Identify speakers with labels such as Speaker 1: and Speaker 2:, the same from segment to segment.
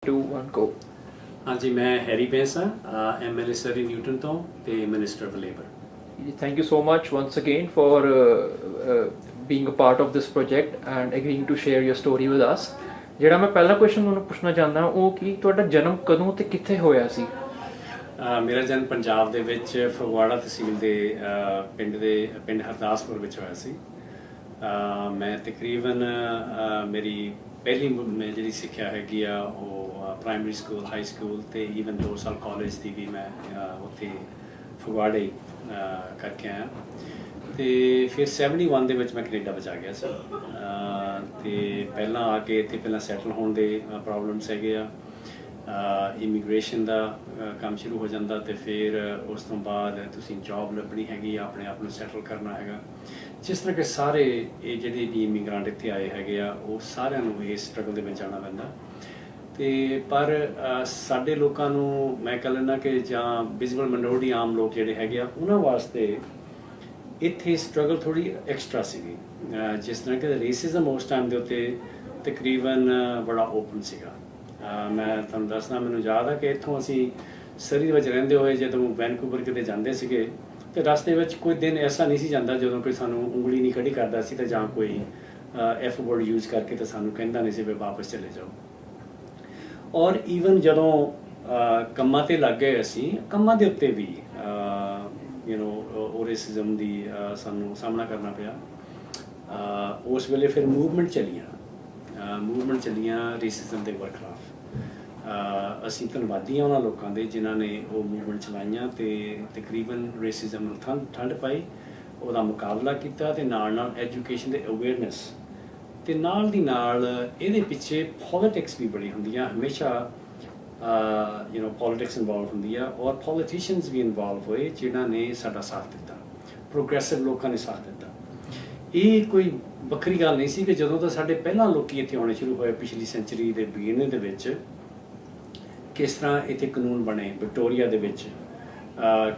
Speaker 1: 2 1 go।
Speaker 2: हाँ जी, मैं Harry pens हाँ, MLA सरी न्यूटन तो ते minister of labour.
Speaker 1: Thank you so much once again for being a part of this project and agreeing to share your story with us। ਜਿਹੜਾ ਮੈਂ ਪਹਿਲਾ question ਤੁਹਾਨੂੰ ਪੁੱਛਣਾ ਚਾਹੁੰਦਾ ਉਹ ਕਿ ਤੁਹਾਡਾ ਜਨਮ ਕਦੋਂ ਤੇ ਕਿੱਥੇ ਹੋਇਆ ਸੀ?
Speaker 2: ਮੇਰਾ ਜਨਮ ਪੰਜਾਬ ਦੇ ਵਿੱਚ ਫਗਵਾੜਾ ਤਹਿਸੀਲ ਦੇ ਪਿੰਡ ਹਰਦਾਸਪੁਰ ਵਿੱਚ ਹੋਇਆ ਸੀ। ਮੈਂ ਤਕਰੀਬਨ ਮੇਰੀ ਪਹਿਲੀ ਜਿਹੜੀ ਸਿੱਖਿਆ ਹੈਗੀ ਆ ਉਹ ਪ੍ਰਾਇਮਰੀ ਸਕੂਲ, ਹਾਈ ਸਕੂਲ ਤੇ ਈਵਨ 2 ਸਾਲ ਕਾਲਜ ਦੀ ਵੀ ਮੈਂ ਉੱਥੇ ਫਗਵਾੜੇ ਕਰਕੇ ਆਇਆ। ਤੇ ਫਿਰ 71 ਦੇ ਵਿੱਚ ਮੈਂ ਕੈਨੇਡਾ ਵਿੱਚ ਆ ਗਿਆ ਸੀ। ਤੇ ਪਹਿਲਾਂ ਆ ਕੇ ਇੱਥੇ ਪਹਿਲਾਂ ਸੈਟਲ ਹੋਣ ਦੇ ਪ੍ਰੋਬਲਮਸ ਹੈਗੇ ਆ, ਇਮੀਗ੍ਰੇਸ਼ਨ ਦਾ ਕੰਮ ਸ਼ੁਰੂ ਹੋ ਜਾਂਦਾ ਤੇ ਫਿਰ ਉਸ ਤੋਂ ਬਾਅਦ ਤੁਸੀਂ ਜੌਬ ਲੱਭਣੀ ਹੈਗੀ, ਆਪਣੇ ਆਪ ਨੂੰ ਸੈਟਲ ਕਰਨਾ ਹੈਗਾ। ਜਿਸ ਤਰ੍ਹਾਂ ਕਿ ਸਾਰੇ ਇਹ ਜਿਹੜੇ ਵੀ ਇਮੀਗ੍ਰੈਂਟ ਇੱਥੇ ਆਏ ਹੈਗੇ ਆ ਉਹ ਸਾਰਿਆਂ ਨੂੰ ਇਸ ਸਟਰਗਲ ਦੇ ਵਿੱਚ ਆਉਣਾ ਪੈਂਦਾ। ਤੇ ਪਰ ਸਾਡੇ ਲੋਕਾਂ ਨੂੰ ਮੈਂ ਕਹਿ ਲੈਂਦਾ ਕਿ ਜਾਂ ਵਿਜ਼ੀਬਲ ਮਾਈਨੋਰਿਟੀ ਆਮ ਲੋਕ ਜਿਹੜੇ ਹੈਗੇ ਆ ਉਹਨਾਂ ਵਾਸਤੇ ਇੱਥੇ ਸਟਰਗਲ ਥੋੜ੍ਹੀ ਐਕਸਟਰਾ ਸੀਗੀ। ਜਿਸ ਤਰ੍ਹਾਂ ਕਿ ਰੇਸਿਜ਼ਮ ਉਸ ਟਾਈਮ ਦੇ ਉੱਤੇ ਤਕਰੀਬਨ ਬੜਾ ਓਪਨ ਸੀਗਾ। ਮੈਂ ਤੁਹਾਨੂੰ ਦੱਸਦਾ, ਮੈਨੂੰ ਯਾਦ ਆ ਕਿ ਇੱਥੋਂ ਅਸੀਂ ਸਰੀ ਦੇ ਵਿੱਚ ਰਹਿੰਦੇ ਹੋਏ ਜਦੋਂ ਵੈਨਕੂਵਰ ਕਿਤੇ ਜਾਂਦੇ ਸੀਗੇ ਤੇ ਰਸਤੇ ਵਿੱਚ ਕੋਈ ਦਿਨ ਐਸਾ ਨਹੀਂ ਸੀ ਜਾਂਦਾ ਜਦੋਂ ਕੋਈ ਸਾਨੂੰ ਉਂਗਲੀ ਨਹੀਂ ਖੜੀ ਕਰਦਾ ਸੀ ਤੇ ਜਾਂ ਕੋਈ ਐਫ ਵਰਡ ਯੂਜ਼ ਕਰਕੇ ਤੇ ਸਾਨੂੰ ਕਹਿੰਦਾ ਨਹੀਂ ਸੀ ਵੀ ਵਾਪਸ ਚਲੇ ਜਾਓ। ਔਰ ਈਵਨ ਜਦੋਂ ਕੰਮਾਂ ਤੇ ਲੱਗ ਗਏ ਅਸੀਂ, ਕੰਮਾਂ ਦੇ ਉੱਤੇ ਵੀ ਉਹ ਰੇਸਿਜ਼ਮ ਦੀ ਸਾਨੂੰ ਸਾਹਮਣਾ ਕਰਨਾ ਪਿਆ। ਉਸ ਵੇਲੇ ਫਿਰ ਮੂਵਮੈਂਟ ਚੱਲੀਆਂ ਰੇਸਿਜ਼ਮ ਦੇ ਖਿਲਾਫ। ਅਸੀਂ ਧੰਨਵਾਦੀ ਹਾਂ ਉਹਨਾਂ ਲੋਕਾਂ ਦੇ ਜਿਨ੍ਹਾਂ ਨੇ ਉਹ ਮੂਵਮੈਂਟ ਚਲਾਈਆਂ ਤੇ ਤਕਰੀਬਨ ਰੇਸਿਜ਼ਮ ਨੂੰ ਠੰਡ ਪਾਈ, ਉਹਦਾ ਮੁਕਾਬਲਾ ਕੀਤਾ ਤੇ ਨਾਲ ਐਜੂਕੇਸ਼ਨ ਦੇ ਅਵੇਅਰਨੈਸ ਤੇ ਨਾਲ ਦੀ ਨਾਲ ਇਹਦੇ ਪਿੱਛੇ ਪੋਲੀਟਿਕਸ ਵੀ ਬੜੀ ਹੁੰਦੀ ਆ। ਹਮੇਸ਼ਾ ਪੋਲੀਟਿਕਸ ਇਨਵੋਲਵ ਹੁੰਦੀ ਆ ਔਰ ਪੋਲੀਟੀਸ਼ੀਅਨਸ ਵੀ ਇਨਵੋਲਵ ਹੋਏ ਜਿਨ੍ਹਾਂ ਨੇ ਸਾਡਾ ਸਾਥ ਦਿੱਤਾ, ਪ੍ਰੋਗਰੈਸਿਵ ਲੋਕਾਂ ਨੇ ਸਾਥ ਦਿੱਤਾ। ਇਹ ਕੋਈ ਵੱਖਰੀ ਗੱਲ ਨਹੀਂ ਸੀ ਕਿ ਜਦੋਂ ਤਾਂ ਸਾਡੇ ਪਹਿਲਾਂ ਲੋਕੀ ਇੱਥੇ ਆਉਣੇ ਸ਼ੁਰੂ ਹੋਏ ਪਿਛਲੀ ਸੈਂਚੁਰੀ ਦੇ ਬਿਗਿਨਿੰਗ ਦੇ ਵਿੱਚ, ਕਿਸ ਤਰ੍ਹਾਂ ਇੱਥੇ ਕਾਨੂੰਨ ਬਣੇ ਵਿਕਟੋਰੀਆ ਦੇ ਵਿੱਚ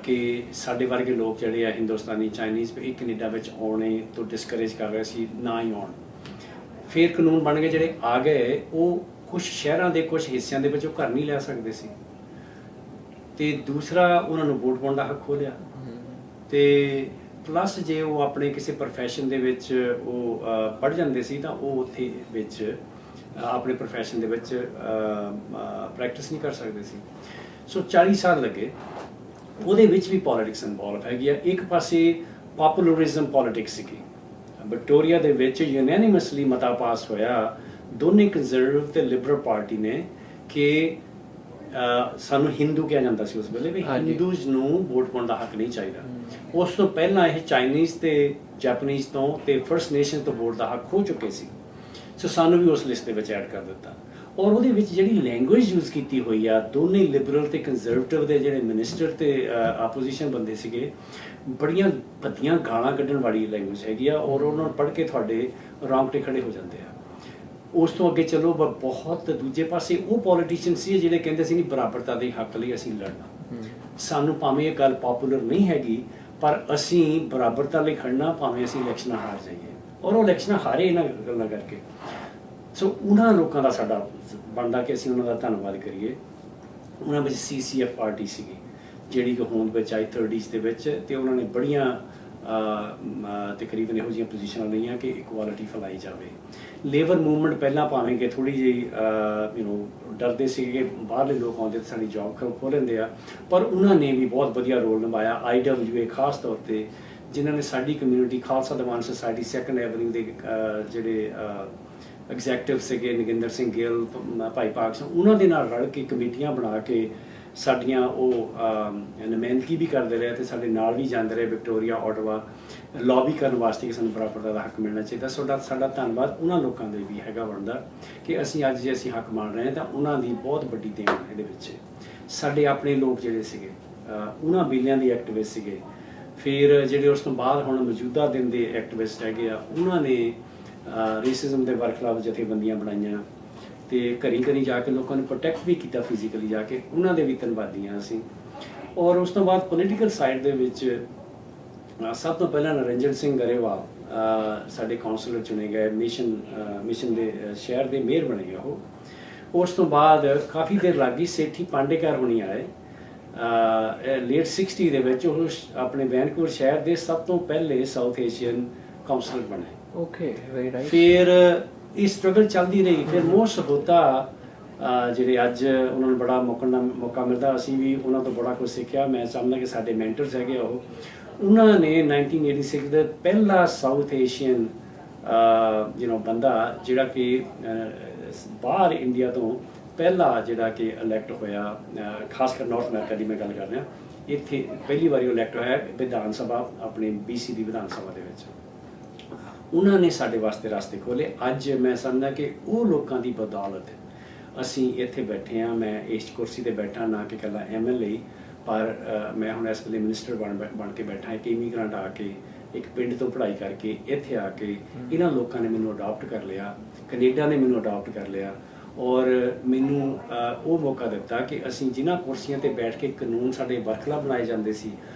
Speaker 2: ਕਿ ਸਾਡੇ ਵਰਗੇ ਲੋਕ ਜਿਹੜੇ ਆ ਹਿੰਦੁਸਤਾਨੀ, ਚਾਈਨੀਜ਼ ਇਹ ਕੈਨੇਡਾ ਵਿੱਚ ਆਉਣੇ ਤੋਂ ਡਿਸਕਰੇਜ ਕਰ ਰਹੇ ਸੀ, ਨਾ ਹੀ ਆਉਣ। ਫਿਰ ਕਾਨੂੰਨ ਬਣ ਗਏ ਜਿਹੜੇ ਆ ਗਏ, ਉਹ ਕੁਛ ਸ਼ਹਿਰਾਂ ਦੇ ਕੁਛ ਹਿੱਸਿਆਂ ਦੇ ਵਿੱਚ ਉਹ ਘਰ ਨਹੀਂ ਲੈ ਸਕਦੇ ਸੀ ਤੇ ਦੂਸਰਾ ਉਹਨਾਂ ਨੂੰ ਵੋਟ ਪਾਉਣ ਦਾ ਹੱਕ ਖੋਲਿਆ। ਤੇ ਪਲੱਸ ਜੇ ਉਹ ਆਪਣੇ ਕਿਸੇ ਪ੍ਰੋਫੈਸ਼ਨ ਦੇ ਵਿੱਚ ਉਹ ਪੜ੍ਹ ਜਾਂਦੇ ਸੀ ਤਾਂ ਉਹ ਉੱਥੇ ਵਿੱਚ ਆਪਣੇ ਪ੍ਰੋਫੈਸ਼ਨ ਦੇ ਵਿੱਚ ਪ੍ਰੈਕਟਿਸ ਨਹੀਂ ਕਰ ਸਕਦੇ ਸੀ। ਸੋ 40 ਸਾਲ ਲੱਗੇ, ਉਹਦੇ ਵਿੱਚ ਵੀ ਪੋਲੀਟਿਕਸ ਇਨਵੋਲਵ ਹੈਗੀ ਆ। ਇੱਕ ਪਾਸੇ ਪਾਪੂਲਰਿਜ਼ਮ ਪੋਲੀਟਿਕਸ ਸੀਗੀ ਵਿਕਟੋਰੀਆ ਦੇ ਵਿੱਚ, ਯੂਨੈਨਿਮਸਲੀ ਮਤਾ ਪਾਸ ਹੋਇਆ ਦੋਨੇ ਕੰਜ਼ਰਵੇਟਿਵ ਤੇ ਲਿਬਰਲ ਪਾਰਟੀ ਨੇ ਕਿ ਸਾਨੂੰ ਹਿੰਦੂ ਕਿਹਾ ਜਾਂਦਾ ਸੀ ਉਸ ਵੇਲੇ ਵੀ ਹਿੰਦੂਜ਼ ਨੂੰ ਵੋਟ ਪਾਉਣ ਦਾ ਹੱਕ ਨਹੀਂ ਚਾਹੀਦਾ। ਉਸ ਤੋਂ ਪਹਿਲਾਂ ਇਹ ਚਾਈਨੀਜ਼ ਤੇ ਜੈਪਨੀਜ਼ ਤੋਂ ਤੇ ਫਰਸਟ ਨੇਸ਼ਨ ਤੋਂ ਵੋਟ ਦਾ ਹੱਕ ਹੋ ਚੁੱਕੇ ਸੀ। ਸੋ ਸਾਨੂੰ ਵੀ ਉਸ ਲਿਸਟ ਦੇ ਵਿੱਚ ਐਡ ਕਰ ਦਿੱਤਾ। ਔਰ ਉਹਦੇ ਵਿੱਚ ਜਿਹੜੀ ਲੈਂਗੁਏਜ ਯੂਜ਼ ਕੀਤੀ ਹੋਈ ਆ, ਦੋਨੇ ਲਿਬਰਲ ਤੇ ਕੰਜ਼ਰਵੇਟਿਵ ਦੇ ਜਿਹੜੇ ਮਿਨਿਸਟਰ ਤੇ ਆਪੋਜੀਸ਼ਨ ਬੰਦੇ ਸੀਗੇ, ਬੜੀਆਂ ਭੱਦੀਆਂ ਗਾਲਾਂ ਕੱਢਣ ਵਾਲੀ ਲੈਂਗੁਏਜ ਹੈਗੀ ਆ ਔਰ ਉਹਨਾਂ ਨੂੰ ਪੜ੍ਹ ਕੇ ਤੁਹਾਡੇ ਰੌਂਗਟੇ ਖੜੇ ਹੋ ਜਾਂਦੇ ਆ। ਉਸ ਤੋਂ ਅੱਗੇ ਚਲੋ ਬਹੁਤ ਦੂਜੇ ਪਾਸੇ ਉਹ ਪੋਲੀਟੀਸ਼ੀਅਨ ਸੀ ਜਿਹੜੇ ਕਹਿੰਦੇ ਸੀ ਕਿ ਬਰਾਬਰਤਾ ਦੇ ਹੱਕ ਲਈ ਅਸੀਂ ਲੜਨਾ, ਸਾਨੂੰ ਭਾਵੇਂ ਇਹ ਗੱਲ ਪੋਪੂਲਰ ਨਹੀਂ ਹੈਗੀ ਪਰ ਅਸੀਂ ਬਰਾਬਰਤਾ ਲਈ ਖੜਨਾ ਭਾਵੇਂ ਅਸੀਂ ਇਲੈਕਸ਼ਨਾਂ ਹਾਰ ਜਾਈਏ। ਔਰ ਉਹ ਇਲੈਕਸ਼ਨਾਂ ਹਾਰੇ ਇਹਨਾਂ ਗੱਲਾਂ ਕਰਕੇ। ਸੋ ਉਹਨਾਂ ਲੋਕਾਂ ਦਾ ਸਾਡਾ ਬਣਦਾ ਕਿ ਅਸੀਂ ਉਹਨਾਂ ਦਾ ਧੰਨਵਾਦ ਕਰੀਏ। ਉਹਨਾਂ ਵਿੱਚ CCF ਪਾਰਟੀ ਸੀਗੀ ਜਿਹੜੀ ਕਿ ਹੋਂਦ ਵਿੱਚ ਆਈ 30s ਦੇ ਵਿੱਚ ਤੇ ਉਹਨਾਂ ਨੇ ਬੜੀਆਂ ਤਕਰੀਬਨ ਇਹੋ ਜਿਹੀਆਂ ਪੋਜੀਸ਼ਨਾਂ ਲਈਆਂ ਕਿ ਇਕੁਆਲਿਟੀ ਫੈਲਾਈ ਜਾਵੇ। ਲੇਬਰ ਮੂਵਮੈਂਟ ਪਹਿਲਾਂ ਭਾਵੇਂ ਕਿ ਥੋੜ੍ਹੀ ਜਿਹੀ ਡਰਦੇ ਸੀਗੇ ਕਿ ਬਾਹਰਲੇ ਲੋਕ ਆਉਂਦੇ ਤਾਂ ਸਾਡੀ ਜੌਬ ਖੋਹ ਲੈਂਦੇ ਆ, ਪਰ ਉਹਨਾਂ ਨੇ ਵੀ ਬਹੁਤ ਵਧੀਆ ਰੋਲ ਨਿਭਾਇਆ। IWA ਖਾਸ ਤੌਰ 'ਤੇ ਜਿਨ੍ਹਾਂ ਨੇ ਸਾਡੀ community, Khalsa Diwan society 2nd avenue ਦੇ ਜਿਹੜੇ ਐਗਜ਼ੈਕਟਿਵ ਸੀਗੇ, ਨਗਿੰਦਰ ਸਿੰਘ ਗਿੱਲ, ਭਾਈ ਭਾਗ ਸਿੰਘ, ਉਹਨਾਂ ਦੇ ਨਾਲ ਰਲ ਕੇ ਕਮੇਟੀਆਂ ਬਣਾ ਕੇ ਸਾਡੀਆਂ ਉਹ ਨੁਮਾਇੰਦਗੀ ਵੀ ਕਰਦੇ ਰਹੇ ਤੇ ਸਾਡੇ ਨਾਲ ਵੀ ਜਾਂਦੇ ਰਹੇ ਵਿਕਟੋਰੀਆ, ਓਟਾਵਾ, ਲੌਬੀ ਕਰਨ ਵਾਸਤੇ ਕਿ ਸਾਨੂੰ ਬਰਾਬਰਤਾ ਦਾ ਹੱਕ ਮਿਲਣਾ ਚਾਹੀਦਾ। ਸਾਡਾ ਧੰਨਵਾਦ ਉਹਨਾਂ ਲੋਕਾਂ ਦੇ ਵੀ ਹੈਗਾ ਬਣਦਾ ਕਿ ਅਸੀਂ ਅੱਜ ਜੇ ਅਸੀਂ ਹੱਕ ਮੰਨ ਰਹੇ ਹਾਂ ਤਾਂ ਉਹਨਾਂ ਦੀ ਬਹੁਤ ਵੱਡੀ ਦੇਣ ਇਹਦੇ ਵਿੱਚ। ਸਾਡੇ ਆਪਣੇ ਲੋਕ ਜਿਹੜੇ ਸੀਗੇ ਉਹਨਾਂ ਵੇਲਿਆਂ ਦੇ ਐਕਟਿਵਿਸਟ ਸੀਗੇ। ਫਿਰ ਜਿਹੜੇ ਉਸ ਤੋਂ ਬਾਅਦ ਹੁਣ ਮੌਜੂਦਾ ਦਿਨ ਦੇ ਐਕਟਿਵਿਸਟ ਹੈਗੇ ਆ, ਉਹਨਾਂ ਨੇ ਰੇਸਿਜ਼ਮ ਦੇ ਖਿਲਾਫ ਜਥੇਬੰਦੀਆਂ ਬਣਾਈਆਂ ਤੇ ਘਰੀ ਜਾ ਕੇ ਲੋਕਾਂ ਨੂੰ ਪ੍ਰੋਟੈਕਟ ਵੀ ਕੀਤਾ ਫਿਜ਼ੀਕਲੀ ਜਾ ਕੇ, ਉਹਨਾਂ ਦੇ ਵੀ ਧੰਨਵਾਦੀ ਹਾਂ ਅਸੀਂ। ਔਰ ਉਸ ਤੋਂ ਬਾਅਦ ਪੋਲੀਟੀਕਲ ਸਾਈਡ ਦੇ ਵਿੱਚ ਸਭ ਤੋਂ ਪਹਿਲਾਂ ਨਰਿੰਜਨ ਸਿੰਘ ਗਰੇਵਾਲ ਸਾਡੇ ਕਾਉਂਸਲਰ ਚੁਣੇ ਗਏ, ਮਿਸ਼ਨ ਦੇ ਸ਼ਹਿਰ ਦੇ ਮੇਅਰ ਬਣੇ ਉਹ। ਉਸ ਤੋਂ ਬਾਅਦ ਕਾਫੀ ਦੇਰ ਲੱਗ ਗਈ। ਸੇਠੀ ਪਾਂਡੇਕਰ ਹੋਣੀ ਆਏ ਲੇਟ 60 ਦੇ ਵਿੱਚ, ਉਹ ਆਪਣੇ ਵੈਨਕੂਵਰ ਸ਼ਹਿਰ ਦੇ ਸਭ ਤੋਂ ਪਹਿਲੇ ਸਾਊਥ ਏਸ਼ੀਅਨ ਕਾਉਂਸਲਰ ਬਣੇ।
Speaker 1: Okay, very nice.
Speaker 2: ਫਿਰ ਇਹ ਸਟਰਗਲ ਚੱਲਦੀ ਰਹੀ। ਫਿਰ ਮੋਸਟ ਹੋਤਾ ਜਿਹੜੇ ਅੱਜ ਉਹਨਾਂ ਨੂੰ ਬੜਾ ਮੌਕਾ ਮਿਲਦਾ, ਅਸੀਂ ਵੀ ਉਹਨਾਂ ਤੋਂ ਬੜਾ ਕੁਝ ਸਿੱਖਿਆ। ਮੈਂ ਸਮਝਦਾ ਕਿ ਸਾਡੇ ਮੈਂਟਰਸ ਹੈਗੇ ਉਹ। ਉਹਨਾਂ ਨੇ 1986 ਦਾ ਪਹਿਲਾ ਸਾਊਥ ਏਸ਼ੀਅਨ ਬੰਦਾ ਜਿਹੜਾ ਕਿ ਬਾਹਰ ਇੰਡੀਆ ਤੋਂ ਪਹਿਲਾ ਜਿਹੜਾ ਕਿ ਇਲੈਕਟ ਹੋਇਆ, ਖਾਸ ਕਰ ਨਾਰਥ ਅਮਰੀਕਾ ਦੀ ਮੈਂ ਗੱਲ ਕਰ ਰਿਹਾ, ਇੱਥੇ ਪਹਿਲੀ ਵਾਰੀ ਇਲੈਕਟ ਹੋਇਆ ਵਿਧਾਨ ਸਭਾ, ਆਪਣੇ BC ਦੀ ਵਿਧਾਨ ਸਭਾ ਦੇ ਵਿੱਚ। ਉਹਨਾਂ ਨੇ ਸਾਡੇ ਵਾਸਤੇ ਰਸਤੇ ਖੋਲ੍ਹੇ। ਅੱਜ ਮੈਂ ਸਮਝਦਾ ਕਿ ਉਹ ਲੋਕਾਂ ਦੀ ਬਦੌਲਤ ਅਸੀਂ ਇੱਥੇ ਬੈਠੇ ਹਾਂ। ਮੈਂ ਇਸ ਕੁਰਸੀ ਤੇ ਬੈਠਾ, ਨਾ ਕਿ ਇਕੱਲਾ MLA, ਪਰ ਮੈਂ ਹੁਣ ਇਸ ਵੇਲੇ ਮਿਨਿਸਟਰ ਬਣ ਕੇ ਬੈਠਾ। ਇੱਕ ਇਮੀਗ੍ਰੈਂਟ ਆ ਕੇ, ਇੱਕ ਪਿੰਡ ਤੋਂ ਪੜ੍ਹਾਈ ਕਰਕੇ ਇੱਥੇ ਆ ਕੇ ਇਹਨਾਂ ਲੋਕਾਂ ਨੇ ਮੈਨੂੰ ਅਡਾਪਟ ਕਰ ਲਿਆ, ਕੈਨੇਡਾ ਨੇ ਮੈਨੂੰ ਅਡਾਪਟ ਕਰ ਲਿਆ, ਔਰ ਮੈਨੂੰ ਉਹ ਮੌਕਾ ਦਿੱਤਾ ਕਿ ਅਸੀਂ ਜਿਨ੍ਹਾਂ ਕੁਰਸੀਆਂ ਤੇ ਬੈਠ ਕੇ ਕਾਨੂੰਨ ਸਾਡੇ ਵਰਖਲਾ ਬਣਾਏ ਜਾਂਦੇ ਸੀ,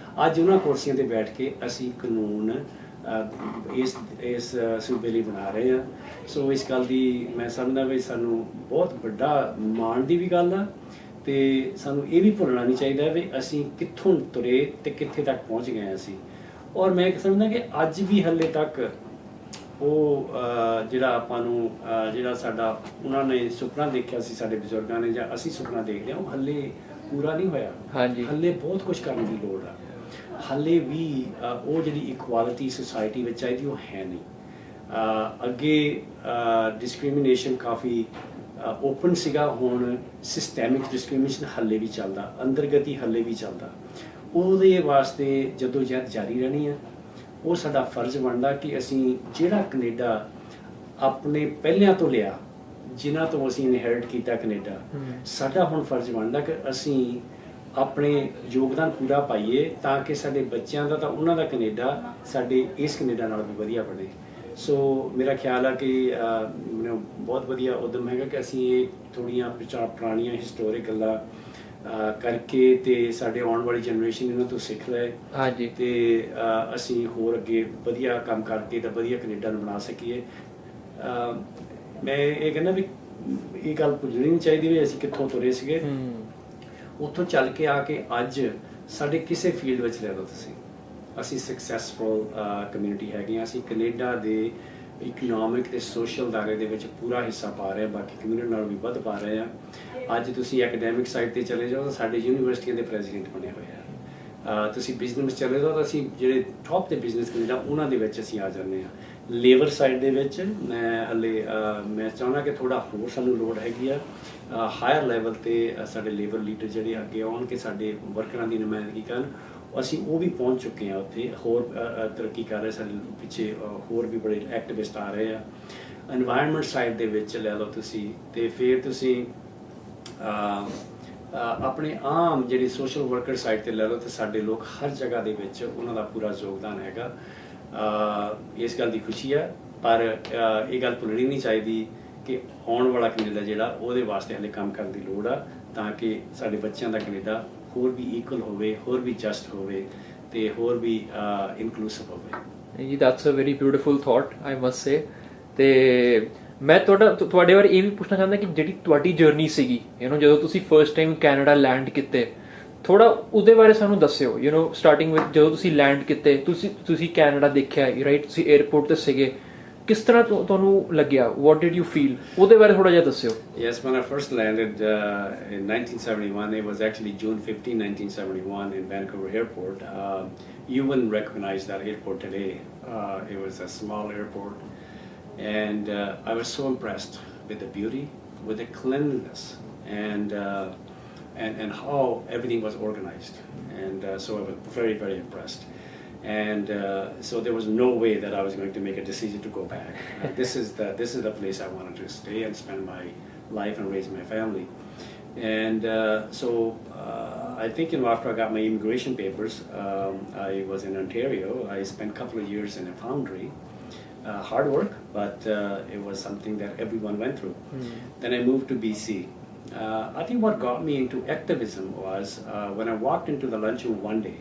Speaker 2: ਅੱਜ ਉਹਨਾਂ ਕੁਰਸੀਆਂ ਤੇ ਬੈਠ ਕੇ ਅਸੀਂ ਕਾਨੂੰਨ ਇਸ ਸੂਬੇ ਲਈ ਬਣਾ ਰਹੇ ਹਾਂ। ਸੋ ਇਸ ਗੱਲ ਦੀ ਮੈਂ ਸਮਝਦਾ ਵੀ ਸਾਨੂੰ ਬਹੁਤ ਵੱਡਾ ਮਾਣ ਦੀ ਵੀ ਗੱਲ ਆ, ਤੇ ਸਾਨੂੰ ਇਹ ਵੀ ਭੁੱਲਣਾ ਨਹੀਂ ਚਾਹੀਦਾ ਵੀ ਅਸੀਂ ਕਿੱਥੋਂ ਤੁਰੇ ਤੇ ਕਿੱਥੇ ਤੱਕ ਪਹੁੰਚ ਗਏ ਅਸੀਂ। ਔਰ ਮੈਂ ਸਮਝਦਾ ਕਿ ਅੱਜ ਵੀ ਹਾਲੇ ਤੱਕ ਉਹ ਜਿਹੜਾ ਆਪਾਂ ਨੂੰ ਜਿਹੜਾ ਸਾਡਾ ਉਹਨਾਂ ਨੇ ਸੁਪਨਾ ਦੇਖਿਆ ਸੀ, ਸਾਡੇ ਬਜ਼ੁਰਗਾਂ ਨੇ, ਜਾਂ ਅਸੀਂ ਸੁਪਨਾ ਦੇਖਦੇ ਹਾਂ, ਉਹ ਹਾਲੇ ਪੂਰਾ ਨਹੀਂ ਹੋਇਆ।
Speaker 1: ਹਾਂਜੀ,
Speaker 2: ਹਾਲੇ ਬਹੁਤ ਕੁਝ ਕਰਨ ਦੀ ਲੋੜ ਆ। ਹਾਲੇ ਵੀ ਉਹ ਜਿਹੜੀ ਇਕੁਆਲਿਟੀ ਸੁਸਾਇਟੀ ਵਿੱਚ ਚਾਹੀਦੀ ਉਹ ਹੈ ਨਹੀਂ। ਅੱਗੇ ਡਿਸਕ੍ਰਿਮੀਨੇਸ਼ਨ ਕਾਫੀ ਓਪਨ ਸੀਗਾ, ਹੁਣ ਸਿਸਟੈਮਿਕ ਡਿਸਕ੍ਰਿਮੀਨੇਸ਼ਨ ਹਾਲੇ ਵੀ ਚੱਲਦਾ, ਅੰਤਰਗਤੀ ਹਾਲੇ ਵੀ ਚੱਲਦਾ। ਉਹਦੇ ਵਾਸਤੇ ਜਦੋਂ ਜਦ ਜਾਰੀ ਰਹਿਣੀ ਆ, ਉਹ ਸਾਡਾ ਫਰਜ਼ ਬਣਦਾ ਕਿ ਅਸੀਂ ਜਿਹੜਾ ਕੈਨੇਡਾ ਆਪਣੇ ਪਹਿਲਿਆਂ ਤੋਂ ਲਿਆ, ਜਿਨ੍ਹਾਂ ਤੋਂ ਅਸੀਂ ਇਨਹੈਰਿਟ ਕੀਤਾ ਕੈਨੇਡਾ, ਸਾਡਾ ਹੁਣ ਫਰਜ਼ ਬਣਦਾ ਕਿ ਅਸੀਂ ਆਪਣੇ ਯੋਗਦਾਨ ਪੂਰਾ ਪਾਈਏ, ਤਾਂ ਕਿ ਸਾਡੇ ਬੱਚਿਆਂ ਦਾ ਤਾਂ ਉਹਨਾਂ ਦਾ ਕੈਨੇਡਾ ਸਾਡੇ ਇਸ ਕੈਨੇਡਾ ਨਾਲ ਵੀ ਵਧੀਆ ਬਣੇ। ਸੋ ਮੇਰਾ ਖਿਆਲ ਆ ਕਿ ਮੈਨੂੰ ਬਹੁਤ ਵਧੀਆ ਉਦਮ ਹੈਗਾ ਕਿ ਅਸੀਂ ਇਹ ਥੋੜ੍ਹੀਆਂ ਪੁਰਾਣੀਆਂ ਹਿਸਟੋਰਿਕ ਗੱਲਾਂ ਕਰਕੇ ਤੇ ਸਾਡੇ ਆਉਣ ਵਾਲੀ ਜਨਰੇਸ਼ਨ ਇਹਨਾਂ ਤੋਂ ਸਿੱਖ ਲਏ।
Speaker 1: ਹਾਂਜੀ,
Speaker 2: ਤੇ ਅਸੀਂ ਹੋਰ ਅੱਗੇ ਵਧੀਆ ਕੰਮ ਕਰਕੇ ਤਾਂ ਵਧੀਆ ਕੈਨੇਡਾ ਨੂੰ ਬਣਾ ਸਕੀਏ। ਮੈਂ ਇਹ ਕਹਿੰਦਾ ਵੀ ਇਹ ਗੱਲ ਭੁੱਲਣੀ ਨਹੀਂ ਚਾਹੀਦੀ ਵੀ ਅਸੀਂ ਕਿੱਥੋਂ ਤੁਰੇ ਸੀਗੇ, ਉੱਥੋਂ ਚੱਲ ਕੇ ਆ ਕੇ ਅੱਜ ਸਾਡੇ ਕਿਸੇ ਫੀਲਡ ਵਿੱਚ ਲੈ ਲਓ ਤੁਸੀਂ, ਅਸੀਂ ਸਕਸੈਸਫੁਲ ਕਮਿਊਨਿਟੀ ਹੈਗੇ ਹਾਂ। ਅਸੀਂ ਕੈਨੇਡਾ ਦੇ ਇਕਨੋਮਿਕ ਤੇ ਸੋਸ਼ਲ ਦਾਇਰੇ ਦੇ ਵਿੱਚ ਪੂਰਾ ਹਿੱਸਾ ਪਾ ਰਹੇ ਹਾਂ, ਬਾਕੀ ਕਮਿਊਨਿਟੀ ਨਾਲ ਵੀ ਵੱਧ ਪਾ ਰਹੇ ਹਾਂ। ਅੱਜ ਤੁਸੀਂ ਐਕੈਡੈਮਿਕ ਸਾਈਡ ਤੇ ਚਲੇ ਜਾਓ ਤਾਂ ਸਾਡੇ ਯੂਨੀਵਰਸਿਟੀਆਂ ਦੇ ਪ੍ਰੈਜ਼ੀਡੈਂਟ ਬਣੇ ਹੋਏ ਆ। ਤੁਸੀਂ ਬਿਜ਼ਨਸ ਚਲੇ ਜਾਓ ਤਾਂ ਅਸੀਂ ਜਿਹੜੇ ਟੌਪ ਦੇ ਬਿਜ਼ਨਸ ਕੈਨੇਡਾ ਉਹਨਾਂ ਦੇ ਵਿੱਚ ਅਸੀਂ ਆ ਜਾਂਦੇ ਹਾਂ। ਲੇਬਰ ਸਾਈਡ ਦੇ ਵਿੱਚ ਮੈਂ ਚਾਹੁੰਦਾ ਕਿ ਥੋੜ੍ਹਾ ਹੋਰ ਸਾਨੂੰ ਲੋੜ ਹੈਗੀ ਆ ਹਾਇਰ ਲੈਵਲ ਤੇ ਸਾਡੇ ਲੇਬਰ ਲੀਡਰ ਜਿਹੜੇ ਅੱਗੇ ਆਉਣ ਕੇ ਸਾਡੇ ਵਰਕਰਾਂ ਦੀ ਨੁਮਾਇੰਦਗੀ ਕਰਨ। ਅਸੀਂ ਉਹ ਵੀ ਪਹੁੰਚ ਚੁੱਕੇ ਹਾਂ ਉੱਥੇ, ਹੋਰ ਤਰੱਕੀ ਕਰ ਰਹੇ, ਸਾਡੇ ਪਿੱਛੇ ਹੋਰ ਵੀ ਬੜੇ ਐਕਟਿਵਿਸਟ ਆ ਰਹੇ ਆ। এনवायरमेंट ਸਾਈਡ ਦੇ ਵਿੱਚ ਲੈ ਲਓ ਤੁਸੀਂ, ਤੇ ਫਿਰ ਤੁਸੀਂ ਆਪਣੇ ਆਮ ਜਿਹੜੀ ਸੋਸ਼ਲ ਵਰਕਰ ਸਾਈਡ ਤੇ ਲੈ ਲਓ, ਤੇ ਸਾਡੇ ਲੋਕ ਹਰ ਜਗ੍ਹਾ ਦੇ ਵਿੱਚ ਉਹਨਾਂ ਦਾ ਪੂਰਾ ਯੋਗਦਾਨ ਹੈਗਾ। ਇਸ ਗੱਲ ਦੀ ਖੁਸ਼ੀ ਹੈ, ਪਰ ਇਹ ਗੱਲ ਭੁੱਲਣੀ ਨਹੀਂ ਚਾਹੀਦੀ ਕਿ ਆਉਣ ਵਾਲਾ ਕੈਨੇਡਾ ਜਿਹੜਾ ਉਹਦੇ ਵਾਸਤੇ ਹਾਲੇ ਕੰਮ ਕਰਨ ਦੀ ਲੋੜ ਆ, ਤਾਂ ਕਿ ਸਾਡੇ ਬੱਚਿਆਂ ਦਾ ਕੈਨੇਡਾ ਹੋਰ ਵੀ ਇਕੁਅਲ ਹੋਵੇ, ਹੋਰ ਵੀ ਜਸਟ ਹੋਵੇ, ਤੇ ਹੋਰ ਵੀ ਇਨਕਲੂਸਿਵ ਹੋਵੇ।
Speaker 1: ਜੀ that's a very beautiful thought I must say. ਤੇ ਮੈਂ ਤੁਹਾਡੇ ਬਾਰੇ ਇਹ ਵੀ ਪੁੱਛਣਾ ਚਾਹੁੰਦਾ ਕਿ ਜਿਹੜੀ ਤੁਹਾਡੀ ਜਰਨੀ ਸੀਗੀ, ਜਦੋਂ ਤੁਸੀਂ ਫਰਸਟ ਟਾਈਮ ਕੈਨੇਡਾ ਲੈਂਡ ਕੀਤੇ, ਥੋੜਾ ਉਹਦੇ ਬਾਰੇ ਸਾਨੂੰ ਦੱਸਿਓ। ਸਟਾਰਟਿੰਗ ਵਿੱਚ ਜਦੋਂ ਤੁਸੀਂ ਲੈਂਡ ਕੀਤੇ, ਤੁਸੀਂ ਕੈਨੇਡਾ ਦੇਖਿਆ, ਰਾਈਟ, ਤੁਸੀਂ 에ਅਰਪੋਰਟ ਤੇ ਸੀਗੇ, ਕਿਸ ਤਰ੍ਹਾਂ ਤੁਹਾਨੂੰ ਲੱਗਿਆ? What did you feel? ਉਹਦੇ ਬਾਰੇ ਥੋੜਾ ਜਿਹਾ ਦੱਸਿਓ।
Speaker 2: Yes, when I first landed in 1971, it was actually June 15, 1971 in Vancouver Airport. You wouldn't recognize that airport today. It was a small airport, and I was so impressed with the beauty, with the cleanliness, and how everything was organized, and so I was very, very impressed. And so there was no way that I was going to make a decision to go back. This is the place I wanted to stay and spend my life and raise my family. And so I think after I got my immigration papers, I was in Ontario. I spent a couple of years in a foundry. Hard work, but it was something that everyone went through. Then I moved to BC. I think what got me into activism was when I walked into the lunchroom one day,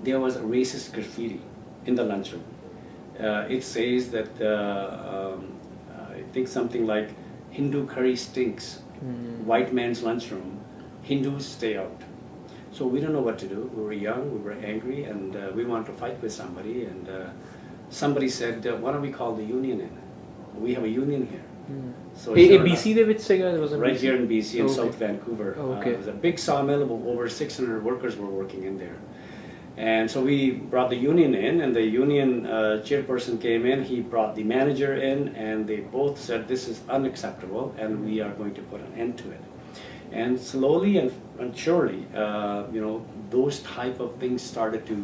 Speaker 2: there was a racist graffiti in the lunchroom. It says that I think something like Hindu curry stinks, white man's lunchroom, Hindus stay out. So we don't know what to do. We were young, we were angry, and we wanted to fight with somebody. And somebody said, why don't we call the union in? We have a union here. So sure
Speaker 1: BC ਦੇ ਵਿੱਚ ਸੀਗਾ it was in
Speaker 2: right
Speaker 1: BC?
Speaker 2: here in BC in
Speaker 1: Okay.
Speaker 2: South Vancouver.
Speaker 1: Okay.
Speaker 2: It was a big sawmill, over 600 workers were working in there. And so we brought the union in, and the union chairperson came in, he brought the manager in, and they both said this is unacceptable and we are going to put an end to it. And slowly and surely, those type of things started to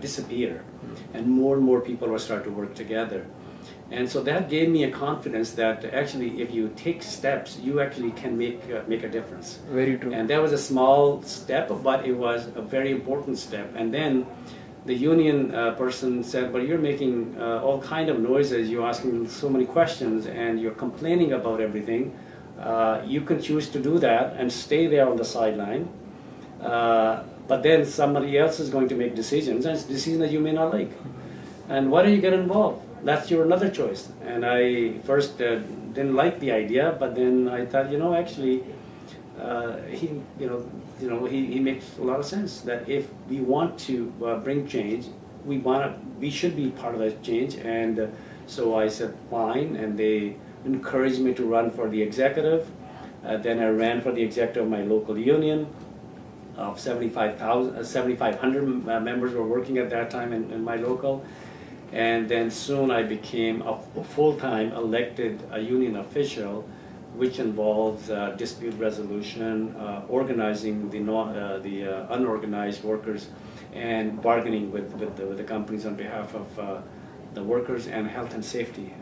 Speaker 2: disappear, and more people were starting to work together. And so that gave me a confidence that actually if you take steps, you actually can make a difference.
Speaker 1: Very true.
Speaker 2: And that was a small step, but it was a very important step. And then the union person said, but you're making all kind of noises, you're asking so many questions, and you're complaining about everything. You can choose to do that and stay there on the sideline. But then somebody else is going to make decisions, and it's a decision that you may not like. And why don't you get involved? That's your another choice. And I first didn't like the idea, but then I thought, actually, he makes a lot of sense. That if we want to bring change, we should be part of that change. And so I said fine, and they encouraged me to run for the executive. Then I ran for the executive of my local union. Of 7,500 members were working at that time in my local. And then soon I became a full-time elected union official, which involves dispute resolution, organizing the unorganized workers, and bargaining with the companies on behalf of the workers, and health and safety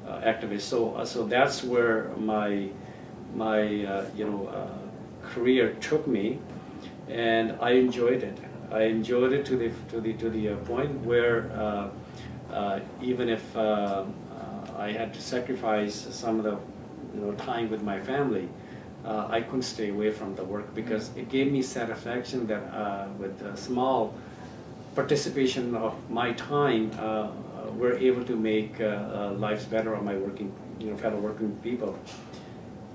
Speaker 2: activists. So that's where my career took me, and I enjoyed it. I enjoyed it to the point where even if I had to sacrifice some of the time with my family, I couldn't stay away from the work, because it gave me satisfaction that with a small participation of my time, we're able to make lives better on my fellow working people.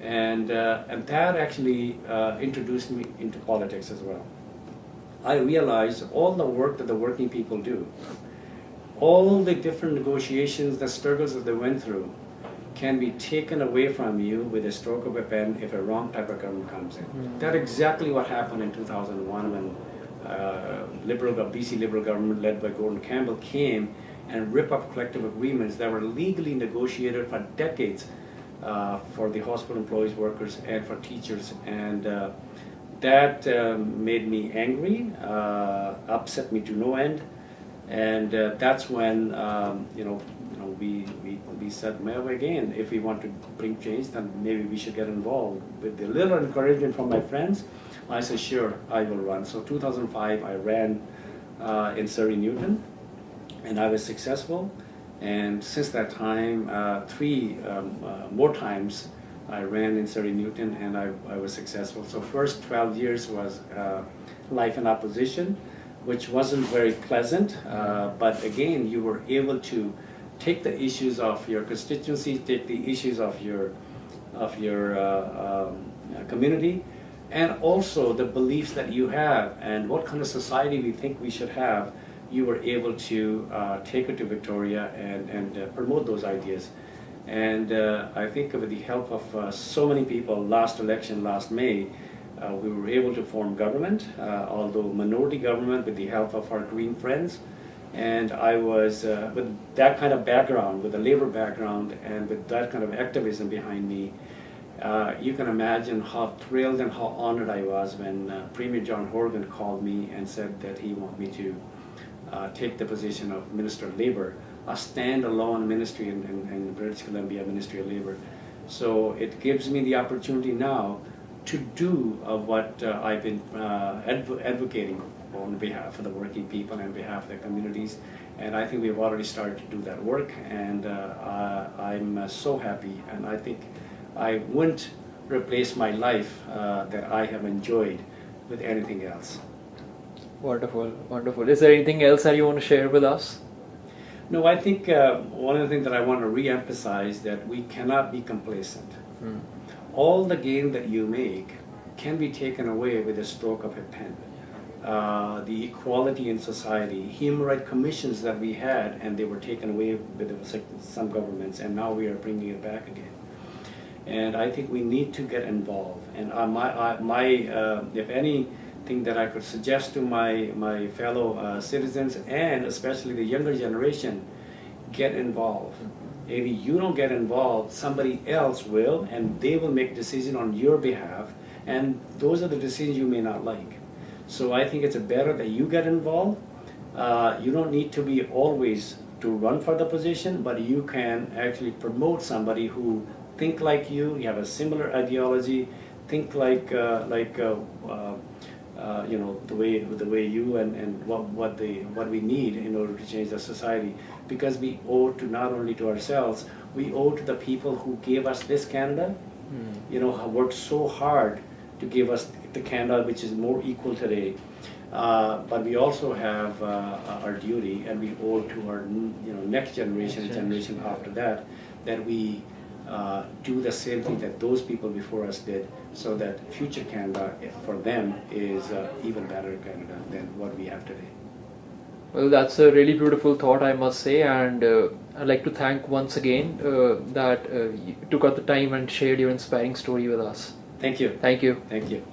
Speaker 2: And that actually introduced me into politics as well. I realized all the work that the working people do, all the different negotiations, the struggles that they went through, can be taken away from you with a stroke of a pen if a wrong type of government comes in. That's exactly what happened in 2001 when BC Liberal government led by Gordon Campbell came and ripped up collective agreements that were legally negotiated for decades for the hospital employees, workers, and for teachers. And that made me angry, upset me to no end, and that's when we said, well, again, if we want to bring change, then maybe we should get involved. With a little encouragement from my friends, I said, sure, I will run. So 2005, I ran in Surrey Newton, and I was successful. And since that time, 3 more times, I ran in Surrey Newton, and I was successful. So first 12 years was life in opposition, which wasn't very pleasant, but again, you were able to take the issues of your constituency, take the issues of your community, and also the beliefs that you have and what kind of society we think we should have. You were able to take it to Victoria and promote those ideas. And I think with the help of so many people, last election, last May, we were able to form government, although minority government with the help of our Green friends. And I was, with that kind of background, with a labor background, and with that kind of activism behind me, you can imagine how thrilled and how honored I was when Premier John Horgan called me and said that he wanted me to take the position of Minister of Labor, a standalone ministry in British Columbia, Ministry of Labor. So it gives me the opportunity now to do what I've been advocating on behalf of the working people and on behalf of the communities. And I think we've already started to do that work, and I'm so happy, and I think I wouldn't replace my life that I have enjoyed with anything else.
Speaker 1: Wonderful, wonderful. Is there anything else that you want to share with us?
Speaker 2: No, I think one of the things that I want to re-emphasize that we cannot be complacent. All the gain that you make can be taken away with a stroke of a pen. The equality in society, human rights commissions that we had, and they were taken away with some governments, and now we are bringing it back again. And I think we need to get involved. And if anything that I could suggest to my fellow citizens, and especially the younger generation, get involved. If you don't get involved, somebody else will, and they will make decisions on your behalf, and those are the decisions you may not like. So I think it's better that you get involved. You don't need to be always to run for the position, but you can actually promote somebody who think like you have a similar ideology, think like you know, the way you, and what we need in order to change the society. Because we owe to not only to ourselves, we owe to the people who gave us this Canada. You know, worked so hard to give us the Canada which is more equal today. But we also have our duty, and we owe to our next generation and generation after that, that we do the same thing that those people before us did, so that future Canada for them is even better Canada than what we have today.
Speaker 1: Well, that's a really beautiful thought, I must say, and I'd like to thank once again that you took out the time and shared your inspiring story with us.
Speaker 2: Thank you.
Speaker 1: Thank you.
Speaker 2: Thank you.